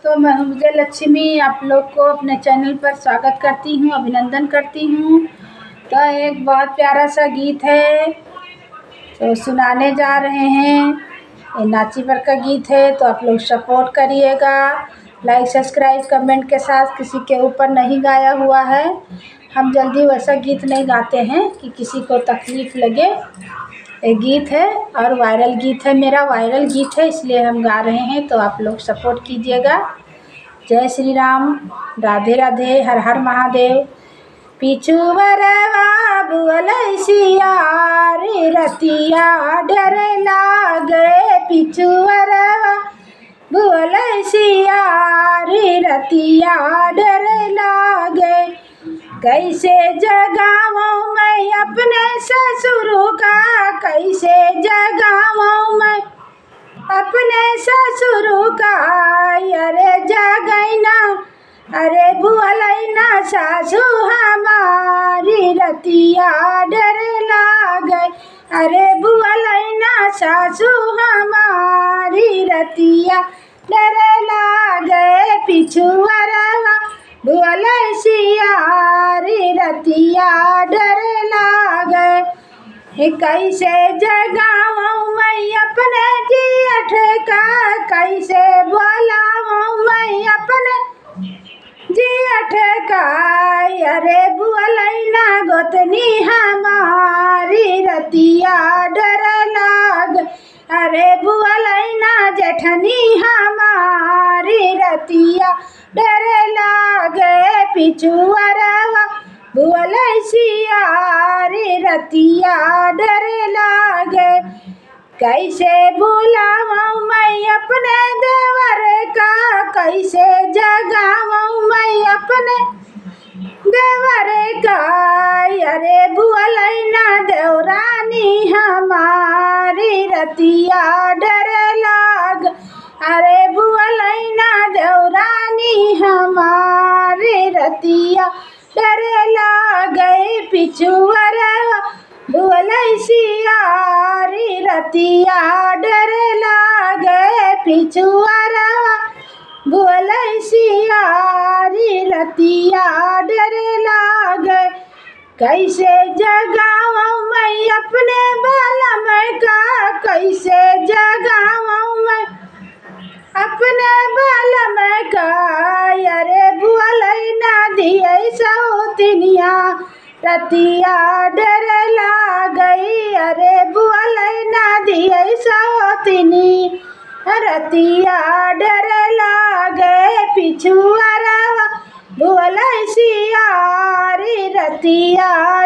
तो मैं हूँ विजय लक्ष्मी, आप लोग को अपने चैनल पर स्वागत करती हूँ, अभिनंदन करती हूँ। तो एक बहुत प्यारा सा गीत है तो सुनाने जा रहे हैं। ये नाची पर का गीत है तो आप लोग सपोर्ट करिएगा। लाइक सब्सक्राइब कमेंट के साथ, किसी के ऊपर नहीं गाया हुआ है। हम जल्दी वैसा गीत नहीं गाते हैं कि किसी को तकलीफ़ लगे। ये गीत है और वायरल गीत है, मेरा वायरल गीत है, इसलिए हम गा रहे हैं। तो आप लोग सपोर्ट कीजिएगा। जय श्री राम, राधे राधे, हर हर महादेव। पिछुवरवा बुअलैसिया रे रतिया डर लागे। पिछुवरवा बुअलैसिया रे रतिया डर लागे। कैसे जगाऊं मैं अपने ससुर का, कैसे जगाऊं मैं अपने ससुर का। अरे जगैना, अरे बुअलैना सासु हमारी रतिया डर लागे। अरे बुअलैना सासु हमारी रतिया डर लागे। पिछुवरवा बुअलैसिया रे रतिया डर लागे। कैसे जगाऊं मैं अपने जेठ का, कैसे बुलाऊं मैं अपने जेठ का। अरे बुअलैना गोतनी हमारी रतिया डर लागे। अरे बुअलैना जेठनी हमारी रतिया डर लागे। पिछुवरवा बुअलैसिया रे रतिया डर लागे। कैसे बुलाऊं मैं अपने देवर का, कैसे जगाऊं मैं अपने देवर का। अरे बुअलैना देवरानी हमारी रतिया डर लागे। अरे बुअलैना देवरानी हमारी रतिया डर लागे। पिछुवरवा बुअलैसिया रे रतिया डर लागे। पिछुवरवा बुअलैसिया रे रतिया डर लागे। कैसे जगाऊं मैं अपने बालम का, कैसे जगाऊं मैं अपने बालम का। अरे बुअलैना दिए सौतिनिया रतिया डर लागई। अरे बुअलैना दिए सौतिनी रतिया डर लागे। पिछुवरवा बुअलैसिया रे रतिया